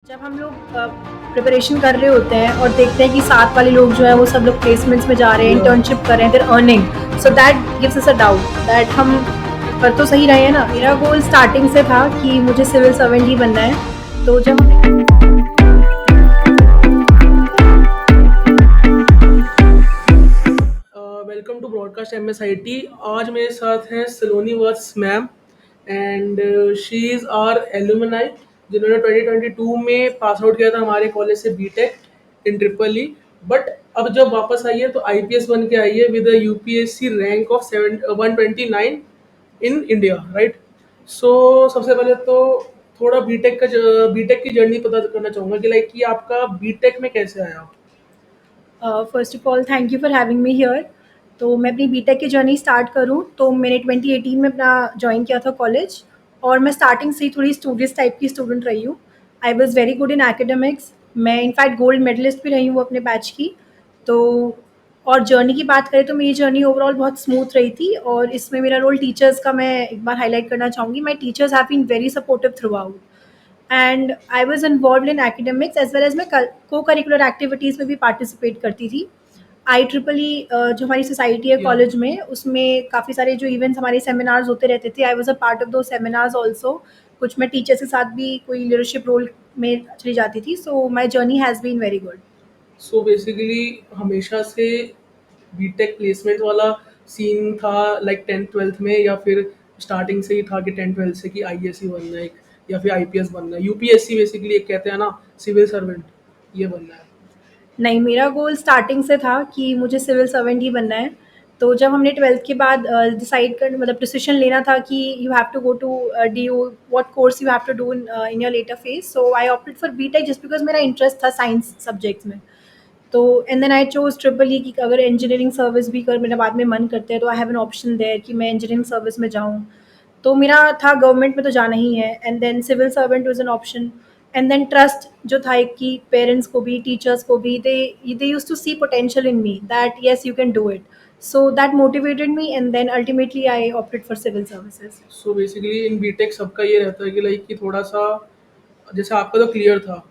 जब हम लोग प्रिपरेशन कर रहे होते हैं और देखते हैं कि साथ वाले लोग जो है वो सब लोग प्लेसमेंट्स में जा रहे हैं, Yeah. इंटर्नशिप कर रहे हैं, their earning, so that gives us a doubt that हम कर तो सही रहे हैं ना। मेरा गोल स्टार्टिंग से था कि मुझे सिविल सर्वेंट ही बनना है। तो जब हमने वेलकम टू ब्रॉडकास्ट MSIT। आज मेरे साथ हैं सलोनी वर्स ma'am and she is our alumni जिन्होंने 2022 में पास आउट किया था हमारे कॉलेज से BTech in triple E. But अब जब वापस आई है तो IPS बन के आई है with UPSC rank of 129 in India, right. So सबसे पहले तो थोड़ा बीटेक की जर्नी पता करना चाहूँगा कि लाइक कि आपका बीटेक में कैसे आया। First of all thank you for having me here. तो मैं अपनी बीटेक की जर्नी स्टार्ट करूँ तो मैंने 2018 में अपना ज्वाइन किया था कॉलेज। और मैं स्टार्टिंग से ही थोड़ी स्टूडियस टाइप की स्टूडेंट रही हूँ। I was very good in academics. मैं इनफैक्ट गोल्ड मेडलिस्ट भी रही हूँ अपने बैच की। तो और जर्नी की बात करें तो मेरी जर्नी ओवरऑल बहुत स्मूथ रही थी, और इसमें मेरा रोल टीचर्स का मैं एक बार हाईलाइट करना चाहूँगी। My teachers have been very supportive throughout, and I was involve in academics as well as मैं को करिकुलर एक्टिविटीज़ में भी पार्टिसिपेट करती थी। IEEE जो हमारी सोसाइटी है या कॉलेज में, उसमें काफ़ी सारे जो इवेंट्स हमारे सेमिनार्स होते रहते थे, I was a part of दो सेमिनार्स ऑल्सो। कुछ मैं टीचर्स के साथ भी कोई लीडरशिप रोल में चली जाती थी। So my journey has been very good. So basically हमेशा से बीटेक प्लेसमेंट वाला सीन था लाइक 10th 12th में, या फिर स्टार्टिंग से ही था कि 10th 12th से कि IAS ही बनना है या फिर IPS बनना है, UPSC बेसिकली एक कहते हैं ना सिविल सर्वेंट, ये बनना है। नहीं, मेरा गोल स्टार्टिंग से था कि मुझे सिविल सर्वेंट ही बनना है। तो जब हमने 12th के बाद डिसाइड कर मतलब डिसीजन लेना था कि you have to go to D U what course you have to do in your later phase, so I opted for BTech just because मेरा इंटरेस्ट था साइंस सब्जेक्ट्स में। तो and then I chose triple E कि अगर engineering service भी कर मेरा बाद में मन करता है तो I have an option there कि मैं इंजीनियरिंग सर्विस में जाऊँ। तो मेरा था गवर्नमेंट में तो जाना ही है, and then civil servant was an option. And then trust जो था एक कि पेरेंट्स को भी टीचर्स को भी they used to see potential in me that yes you can do it. So that motivated me, and then ultimately I opted for civil services. So basically in BTech सबका ये रहता है कि like कि थोड़ा सा जैसे आपका तो क्लियर था,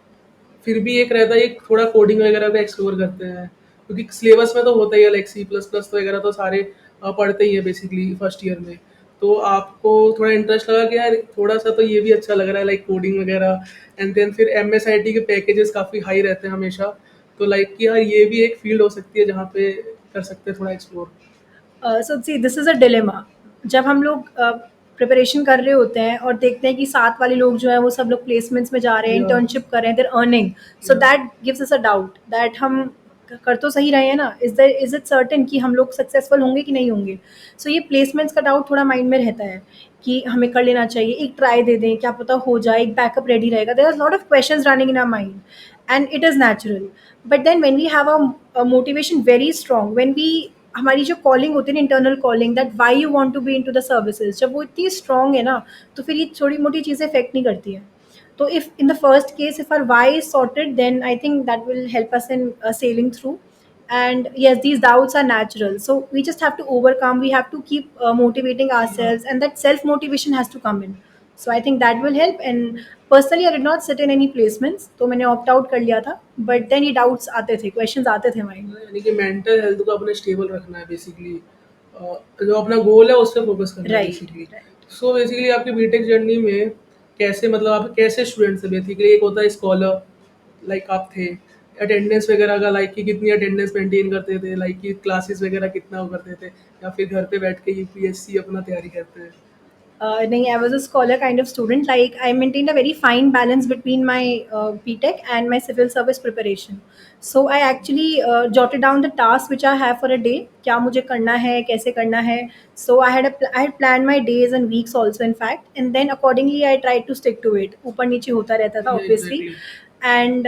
फिर भी एक रहता है एक थोड़ा कोडिंग वगैरह का एक्सप्लोर करते हैं, क्योंकि सिलेबस में तो होता ही है लाइक C++ तो वगैरह तो सारे पढ़ते ही है बेसिकली फर्स्ट ईयर में। तो आपको थोड़ा इंटरेस्ट लगा कि यार थोड़ा सा तो ये भी अच्छा लग रहा है लाइक कोडिंग वगैरह। एंड देन फिर MSIT के पैकेजेस काफ़ी हाई रहते हैं हमेशा, तो लाइक कि यार ये भी एक फील्ड हो सकती है जहाँ पे कर सकते हैं थोड़ा explore. So see this is a dilemma. जब हम लोग प्रिपरेशन कर रहे होते हैं और देखते हैं कि साथ वाले लोग जो है वो सब लोग प्लेसमेंट्स में जा रहे हैं, या इंटर्नशिप कर रहे हैं, देर अर्निंग, सो या that gives us a doubt that हम कर तो सही रहे हैं ना। इज इट सर्टेन कि हम लोग सक्सेसफुल होंगे कि नहीं होंगे। सो ये प्लेसमेंट्स का डाउट थोड़ा माइंड में रहता है कि हमें कर लेना चाहिए, एक ट्राई दे दें, क्या पता हो जाए, एक बैकअप रेडी रहेगा। There are lot of questions running in our mind, and it is natural. But then when we have a motivation very strong, when we हमारी जो कॉलिंग होती है ना, internal calling, that why you want to be into the services, जब वो इतनी strong है ना, तो फिर ये छोटी मोटी चीज़ें इफेक्ट नहीं करती हैं। तो if in the first case if our why is sorted, then I think that will help us in sailing through. And yes, these doubts are natural, so we just have to overcome, we have to keep motivating या ourselves, and that self motivation has to come in. So I think that will help. And personally I did not sit in any placements, तो मैंने opt out कर लिया था, but then ये doubts आते थे, questions आते थे mind यानी कि मेंटल हेल्थ को अपने स्टेबल रखना है बेसिकली, जो अपना गोल है उस पे फोकस करना में। है right, basically. Right. So basically आपकी बीटेक जर्नी में कैसे, मतलब आप कैसे स्टूडेंट थे बेसिकली, एक होता है स्कॉलर लाइक आप थे, अटेंडेंस वगैरह का लाइक कि कितनी अटेंडेंस मेंटेन करते थे, लाइक कि क्लासेस वगैरह कितना वो करते थे, या फिर घर पे बैठ के UPSC अपना तैयारी करते हैं। No, I was a scholar kind of student. Like I maintained a very fine balance between my BTech and my civil service preparation. So I actually jotted down the tasks which I have for a day. क्या मुझे करना है, कैसे करना है. So I had planned my days and weeks also, in fact, and then accordingly I tried to stick to it. ऊपर नीचे होता रहता था या obviously. Exactly. And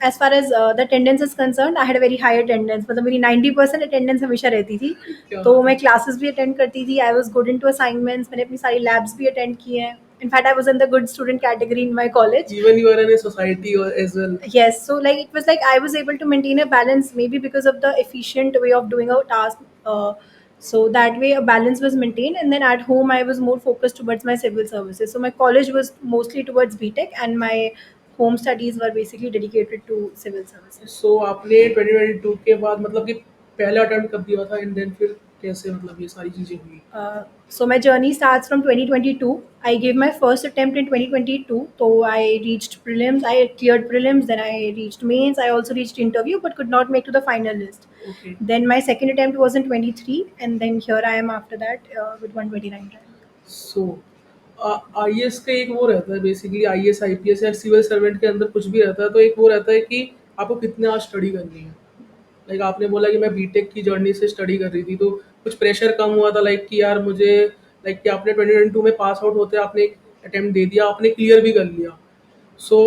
as far as the attendance is concerned, I had a very high attendance. मतलब मेरी 90% attendance हमेशा रहती थी। क्या तो बात मैं है। क्लासेस भी अटेंड करती थी, I was good in to assignments, मैंने अपनी सारी लैब्स भी अटेंड की हैं। In fact I was in the good student category in my college. Even you are in a society as well. Yes, so like it was like I was able to maintain a balance, maybe because of the efficient way of doing a task. So that way a balance was maintained, and then at home I was more focused towards my civil services. So my college was mostly towards BTech, and my home studies were basically dedicated to civil services. सो आपने 2022 के बाद मतलब कि पहला attempt कब दिया था and then फिर कैसे मतलब ये सारी चीज़ें हुई? So my journey starts from 2022. I gave my first attempt in 2022. So I reached prelims. I cleared prelims. Then I reached mains. I also reached interview, but could not make to the final list. Okay. Then my second attempt was in 23, and then here I am after that with 129 rank. So IAS का एक वो रहता है basically IAS, IPS या civil servant के अंदर कुछ भी रहता है तो एक वो रहता है कि आपको कितने आवर्स स्टडी करनी है। लाइक आपने बोला कि मैं बीटेक की जर्नी से स्टडी कर रही थी तो कुछ प्रेशर कम हुआ था लाइक कि यार मुझे लाइक कि आपने 2022 में पास आउट होते आपने एक अटेम्प्ट दे दिया, आपने क्लियर भी कर लिया। सो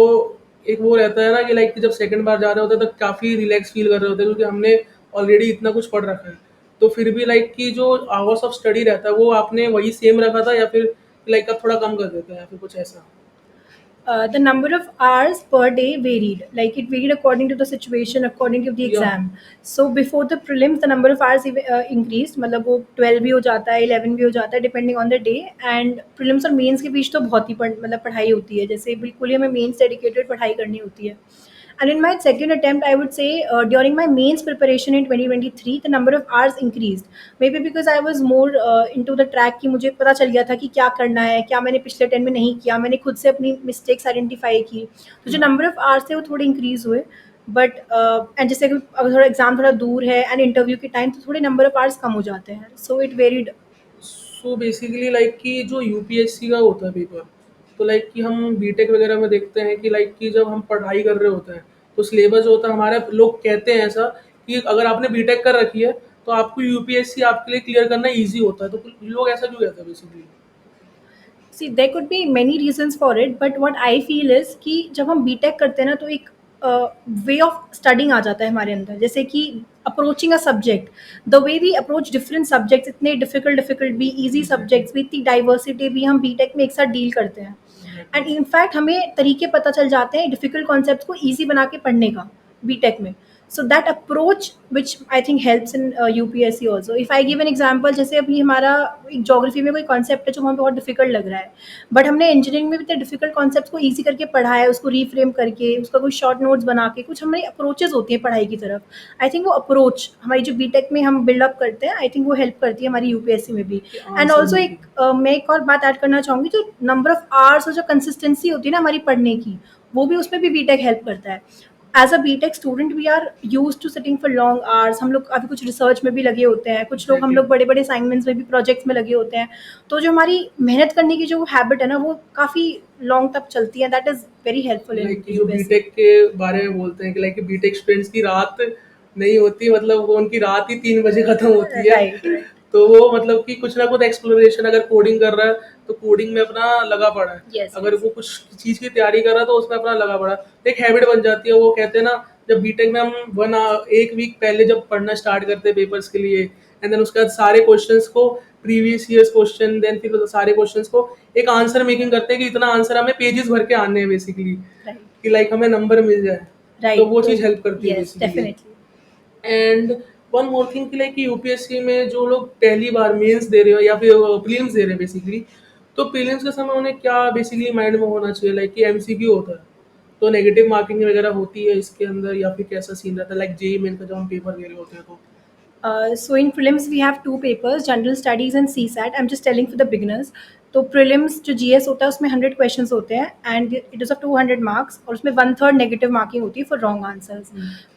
एक वो रहता है ना कि लाइक जब सेकंड बार जा रहे होते हैं तो काफ़ी रिलैक्स फील कर रहे होते हैं क्योंकि हमने ऑलरेडी इतना कुछ पढ़ रखा है। तो फिर भी लाइक कि जो आवर्स ऑफ स्टडी रहता है वो आपने वही सेम रखा था या फिर लाइक आप थोड़ा कम कर देते हैं या फिर कुछ ऐसा? The number of hours per day varied. Like it varied according to the situation, according to the या exam. So before the prelims, the number of hours increased. मतलब वो 12 भी हो जाता है, 11 भी हो जाता है, depending on the day. And prelims और mains के बीच तो बहुत ही मतलब पढ़ाई होती है. जैसे बिल्कुल ही हमें mains dedicated पढ़ाई करनी होती है. And in my second attempt, I would say during my mains preparation in 2023, the number of hours increased. Maybe because I was more into the track कि मुझे पता चल गया था कि क्या करना है, क्या मैंने पिछले 10 में नहीं किया, मैंने खुद से अपनी मिस्टेक्स आइडेंटिफाई की, तो जो नंबर ऑफ आवर्स थे वो थोड़े इंक्रीज हुए. बट एंड जैसे कि अगर थोड़ा एग्जाम थोड़ा दूर है एंड इंटरव्यू के टाइम तो थोड़े नंबर ऑफ आवर्स कम हो जाते हैं. So it varied. So basically like कि जो यूपीएससी का होता है पेपर, तो लाइक कि हम बीटेक वगैरह में देखते हैं कि लाइक कि जब हम पढ़ाई कर रहे होते हैं तो सिलेबस जो होता है हमारे लोग कहते हैं ऐसा कि अगर आपने बीटेक कर रखी है तो आपको यूपीएससी आपके लिए क्लियर करना ईजी होता है, तो कुछ लोग ऐसा क्यों कहते हैं basically? See there could be many reasons for it but what I feel is कि जब हम बीटेक करते हैं ना तो एक वे ऑफ स्टडिंग आ जाता है हमारे अंदर. जैसे कि approaching a subject, the way we approach different subjects, इतने डिफिकल्ट डिफिकल्ट भी, इजी सब्जेक्ट्स भी, इतनी डाइवर्सिटी भी हम बीटेक में एक साथ डील करते हैं. एंड इनफैक्ट हमें तरीके पता चल जाते हैं डिफिकल्ट कॉन्सेप्ट्स को ईजी बना के पढ़ने का बीटेक में. So that approach which I think helps in UPSC also. If I give an example, जैसे अभी हमारा एक जोग्राफी में कोई कॉन्सेप्ट है जो हमें बहुत डिफिकल्ट लग रहा है, बट हमने इंजीनियरिंग में भी इतने डिफिकल्ट कॉन्सेप्ट को ईजी करके पढ़ा है, उसको रीफ्रेम करके, उसका कोई शॉर्ट नोट्स बना के, कुछ हमारी अप्रोचेज होती हैं पढ़ाई की तरफ. आई थिंक वो अप्रोच हमारी जो बीटेक में हम बिल्डअप करते हैं, आई थिंक वो हेल्प करती है हमारी यूपीएससी में भी. कि एंड आंसर ऑल्सो एक मेकिंग। मैं एक और बात ऐड करना चाहूँगी, जो नंबर ऑफ आवर्स और जो कंसिस्टेंसी होती है ना हमारी पढ़ने की, वो भी उसमें भी बीटेक हेल्प करता है. As a BTech student we are use to sitting for long hours. हम लोग काफ़ी कुछ रिसर्च में भी लगे होते हैं, कुछ लोग हम एग्जैक्टली। लोग बड़े बड़े असाइनमेंट्स में भी, प्रोजेक्ट्स में लगे होते हैं. तो जो हमारी मेहनत करने की जो हैबिट है ना वो काफ़ी लॉन्ग तक चलती है. That is very helpful in like कि जो यूपीएससी. बीटेक के बारे में बोलते हैं कि लाइक बीटेक स्टूडेंट्स की रात नहीं होती, मतलब वो उनकी रात ही 3 बजे खत्म होती है। Right, right. तो वो मतलब कि कुछ ना कुछ एक्सप्लोरेशन, अगर कोडिंग कर रहा है तो कोडिंग में अपना लगा पड़ा है, यस, अगर यस. वो कुछ चीज़ की तैयारी कर रहा है तो उसमें अपना लगा पड़ा है, तो एक हैबिट बन जाती है। वो कहते हैं ना, जब बीटेक में हम एक वीक पहले जब पढ़ना स्टार्ट करते हैं पेपर्स के लिए, एंड देन उसके बाद सारे क्वेश्चंस को, प्रीवियस ईयर्स क्वेश्चन, देन फिर सारे क्वेश्चंस को एक आंसर मेकिंग करते हैं कि इतना आंसर हमें पेजेस भर के आने हैं बेसिकली, राइट, कि लाइक हमें नंबर मिल जाए। तो राइट. वो तो चीज़ हेल्प करती है yes, basically. Definitely. And one more thing कि लाइक यूपीएससी में जो लोग पहली बार मेंस दे रहे हो या फिर प्रीलिम्स दे रहे हैं बेसिकली, तो प्रीलिम्स के समय उन्हें क्या बेसिकली माइंड में होना चाहिए? लाइक कि एमसीक्यू होता है, तो नेगेटिव मार्किंग वगैरह होती है इसके अंदर या फिर कैसा सीन रहता है लाइक जेई मेन का जब हम पेपर दे रहे होते हैं तो? So in prelims we have two papers, general studies and CSAT. I'm just telling for the beginners. तो prelims जो GS होता है उसमें 100 क्वेश्चंस होते हैं and it is of 200 marks, और उसमें 1/3 नेगेटिव मार्किंग होती है फॉर रॉन्ग आंसर्स.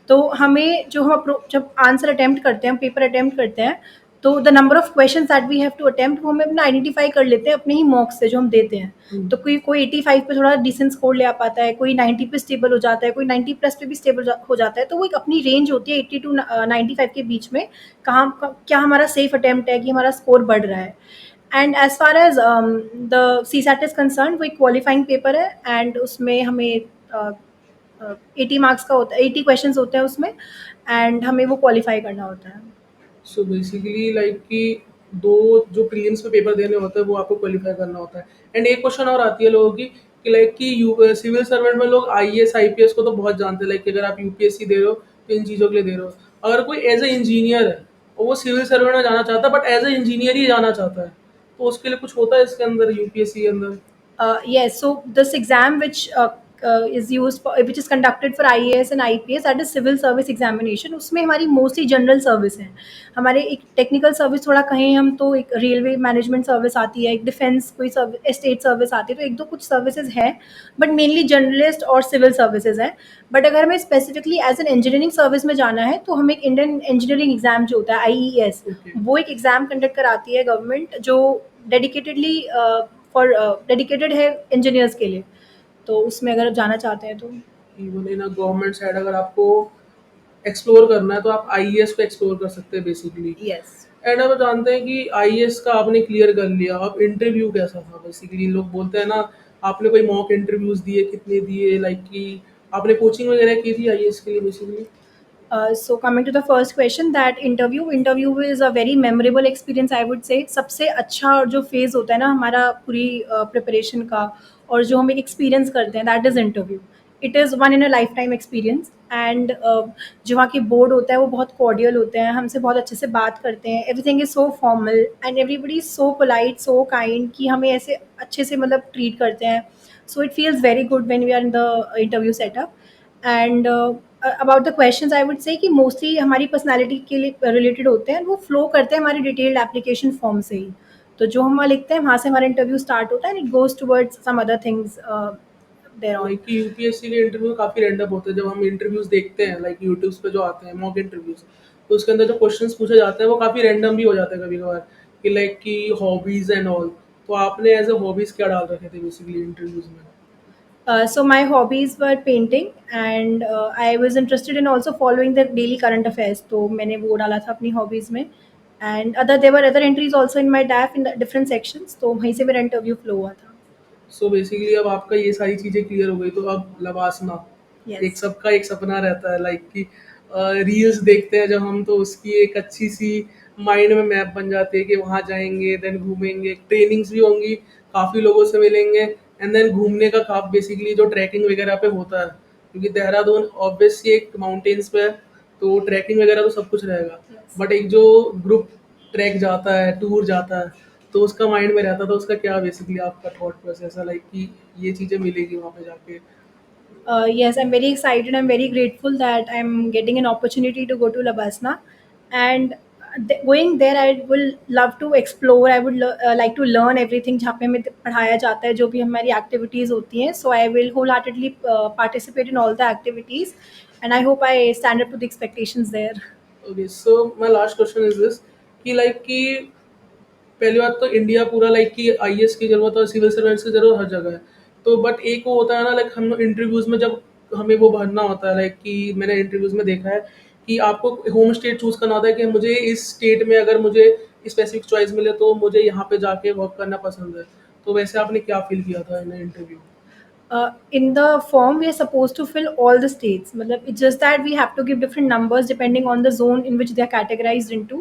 तो हमें जो हम जब आंसर अटेम्प्ट करते हैं, हम पेपर अटेम्प्ट करते हैं, तो the number of question that we have to attempt वो हमें अपना आइडेंटिफाई कर लेते हैं अपने ही मॉक्स से जो हम देते हैं. तो कोई कोई 85 पे थोड़ा डिसेंट स्कोर ले आ पाता है, कोई 90 पे स्टेबल हो जाता है, कोई 90 प्लस पे भी स्टेबल हो जाता है. तो वो एक अपनी रेंज होती है 80 टू 95 के बीच में, क्या हमारा सेफ अटेम्प्ट है कि हमारा स्कोर बढ़ रहा है. And as far as the CSAT is concern, वो एक क्वालिफाइंग पेपर है एंड उसमें हमें 80 मार्क्स का होता है, 80 क्वेश्चन होते हैं उसमें, एंड हमें वो क्वालिफाई करना होता है. सो बेसिकली लाइक कि दो जो प्रीलिम्स में पेपर देने होते हैं वो आपको क्वालिफाई करना होता है। एंड एक क्वेश्चन और आती है लोगों की कि लाइक कि सिविल सर्वेंट में लोग आईएएस आईपीएस को तो बहुत जानते हैं, लाइक कि अगर आप यूपीएससी दे रहे हो तो इन चीज़ों के लिए दे रहे हो। अगर कोई एज ए इंजीनियर है और वो सिविल सर्वेंट में जाना चाहता है बट एज ए इंजीनियर ही जाना चाहता है, तो उसके लिए कुछ होता है इसके अंदर यूपीएससी के अंदर? Yes, so this exam which is use which is conducted for IAS and IPS, that is civil service examination. उसमें हमारी मोस्टली जनरल सर्विस है। हमारे एक टेक्निकल सर्विस थोड़ा कहें हम तो एक रेलवे मैनेजमेंट सर्विस आती है, एक डिफेंस कोई सर्विस, स्टेट सर्विस आती है, तो एक दो कुछ सर्विसेज हैं, बट मेनली जर्नलिस्ट और सिविल सर्विसेज हैं। बट अगर हमें specifically as an engineering service में जाना है तो हमें एक इंडियन इंजीनियरिंग एग्जाम जो होता है IES, ओके। वो एक एग्जाम कंडक्ट कराती है गवर्नमेंट, जो डेडिकेटेडली फॉर डेडिकेटेड है इंजीनियर्स के लिए। तो उसमें अगर आप जाना चाहते हैं तो even in a government side अगर आपको एक्सप्लोर करना है तो आप आईएएस को एक्सप्लोर कर सकते हैं बेसिकली। यस। एंड अब जानते हैं कि आईएएस का आपने क्लियर कर लिया, अब इंटरव्यू कैसा था? बेसिकली लोग बोलते हैं ना, आपने कोई मॉक इंटरव्यूज दिए, कितने दिए, लाइक कि आपने कोचिंग वगैरह की थी आईएएस के लिए basically? So coming to the first question, that interview is a very memorable experience, I would say। सबसे अच्छा और जो फेज होता है ना हमारा पूरी प्रिपरेशन का, और जो हम एक एक्सपीरियंस करते हैं, that is interview. It is one in a life time experience. And जो वहाँ की बोर्ड होता है वो बहुत कॉर्डियल होते हैं, हमसे बहुत अच्छे से बात करते हैं, everything is so formal and everybody is so polite, so kind, कि हमें ऐसे अच्छे से मतलब ट्रीट करते हैं। So it feels very good when we are in the interview setup. And about the questions, I would say कि mostly हमारी पर्सनालिटी के लिए रिलेटेड होते हैं, वो फ्लो करते हैं हमारी डिटेल्ड एप्लीकेशन फॉर्म से ही। तो जो हम वहाँ लिखते हैं वहाँ से हमारा इंटरव्यू स्टार्ट होता है, and it goes towards some other things there on. Like कि यूपीएससी के इंटरव्यू काफ़ी रैंडम होते हैं। जब हम इंटरव्यूज़ देखते हैं लाइक यूट्यूब पे जो आते हैं मॉक इंटरव्यूज़, तो उसके अंदर जो क्वेश्चंस पूछे जाते हैं वो काफ़ी रैंडम भी हो जाते हैं कभी-कभार, कि लाइक कि हॉबीज़ एंड ऑल। तो आपने एज़ अ हॉबीज़ क्या डाल रखे थे बेसिकली इंटरव्यूज़ में? So my hobbies were painting, and I was interested in also following the daily current affairs, तो मैंने वो डाला था अपनी hobbies में। And other there were other entries also in my DAF in the different sections, तो वहीं से मेरा इंटरव्यू फ्लो हुआ था। सो बेसिकली अब आपका ये सारी चीज़ें क्लियर हो गई, तो अब लवासना, एक यस। सबका एक सपना रहता है लाइक कि रील्स देखते हैं जब हम, तो उसकी एक अच्छी सी माइंड में मैप बन जाती है कि वहाँ जाएंगे, देन घूमेंगे, ट्रेनिंग्स भी होंगी, काफ़ी लोगों से मिलेंगे, एंड देन घूमने का काफ बेसिकली जो ट्रैकिंग वगैरह पे होता है, क्योंकि देहरादून ऑब्वियसली एक माउंटेन्स पे है, तो ट्रैकिंग वगैरह तो सब कुछ रहेगा। यस। बट एक जो ग्रुप ट्रैक जाता है, टूर जाता है, तो उसका माइंड में रहता था, उसका क्या बेसिकली आपका थॉट प्रोसेस है लाइक कि ये चीज़ें मिलेगी वहाँ पे जाके? Yes, I'm very excited. I'm very grateful that I'm getting an opportunity to go to Labasna, and going there, I will love to explore. I would like to learn everything जहाँ पे हमें पढ़ाया जाता है, जो भी हमारी activities होती हैं. So I will wholeheartedly participate in all the activities, and I hope I stand up to the expectations there. Okay, so my last question is this, कि लाइक कि पहली बात तो इंडिया पूरा लाइक कि आईएएस की ज़रूरत है और सिविल सर्वेंट्स की ज़रूरत हर जगह है। तो बट एक वो होता है ना, लाइक हम इंटरव्यूज़ में जब हमें वो भरना होता है, लाइक कि मैंने इंटरव्यूज़ में देखा है कि आपको होम स्टेट चूज़ करना होता है कि मुझे इस स्टेट में अगर मुझे स्पेसिफिक चॉइस मिले तो मुझे यहाँ पे जाके वर्क करना पसंद है। तो वैसे आपने क्या फ़ील किया था in interview? In the form we are supposed to fill all the states, matlab, it's just that we have to give different numbers depending on the zone in which they are categorized into.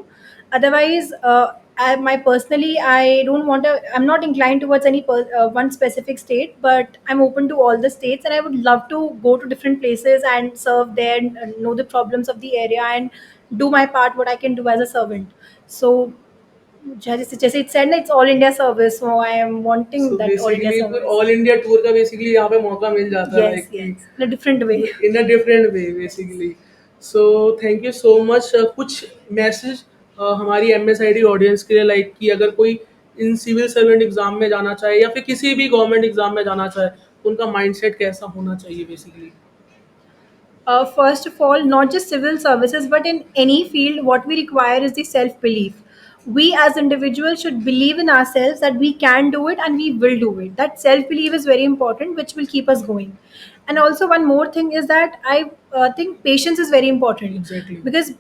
Otherwise, I don't want to, I'm not inclined towards any one specific state, but I'm open to all the states, and I would love to go to different places and serve there, and know the problems of the area, and do my part what I can do as a servant. So जैसे जैसे it's said ना, it's all India service, so I am wanting so that all India basically फिर service. All India tour का basically यहाँ पे मौका मिल जाता है लाइक Yes, कि yes, in a different way. In a different way Yes. Basically. So thank you so much. कुछ message हमारी एमएसआईटी ऑडियंस के लिए, लाइक कि अगर कोई इन सिविल सर्वेंट एग्जाम में जाना चाहे या फिर किसी भी गवर्नमेंट एग्जाम में जाना चाहे, तो उनका माइंडसेट कैसा होना चाहिए basically? First of all, not just civil services, but in any field, what we require is the self belief. We as individuals should believe in ourselves that we can do it and we will do it. That self belief is very important, which will keep us going. And also, one more thing is that I think patience is very important, exactly. because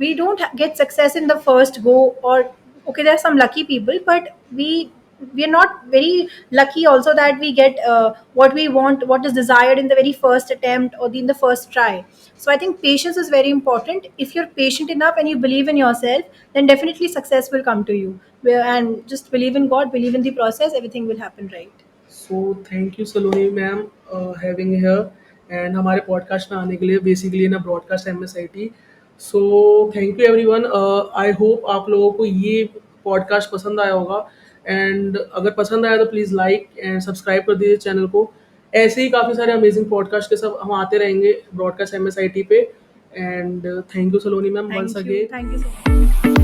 we don't get success in the first go, or okay, there are some lucky people, but we are not very lucky also that we get what we want, what is desired in the very first attempt, or in the first try. So I think patience is very important. If you're patient enough and you believe in yourself, then definitely success will come to you. And just believe in God, believe in the process, everything will happen right. So thank you Saloni ma'am having here and हमारे podcast में आने के लिए, basically in a broadcast MSIT. So thank you everyone. I hope आप लोगों को ये podcast पसंद आया होगा, एंड अगर पसंद आया तो प्लीज़ लाइक एंड सब्सक्राइब कर दीजिए चैनल को। ऐसे ही काफ़ी सारे अमेजिंग पॉडकास्ट के सब हम आते रहेंगे ब्रॉडकास्ट MSIT पे। And thank you Saloni ma'am once thank you, again. Thank you so much.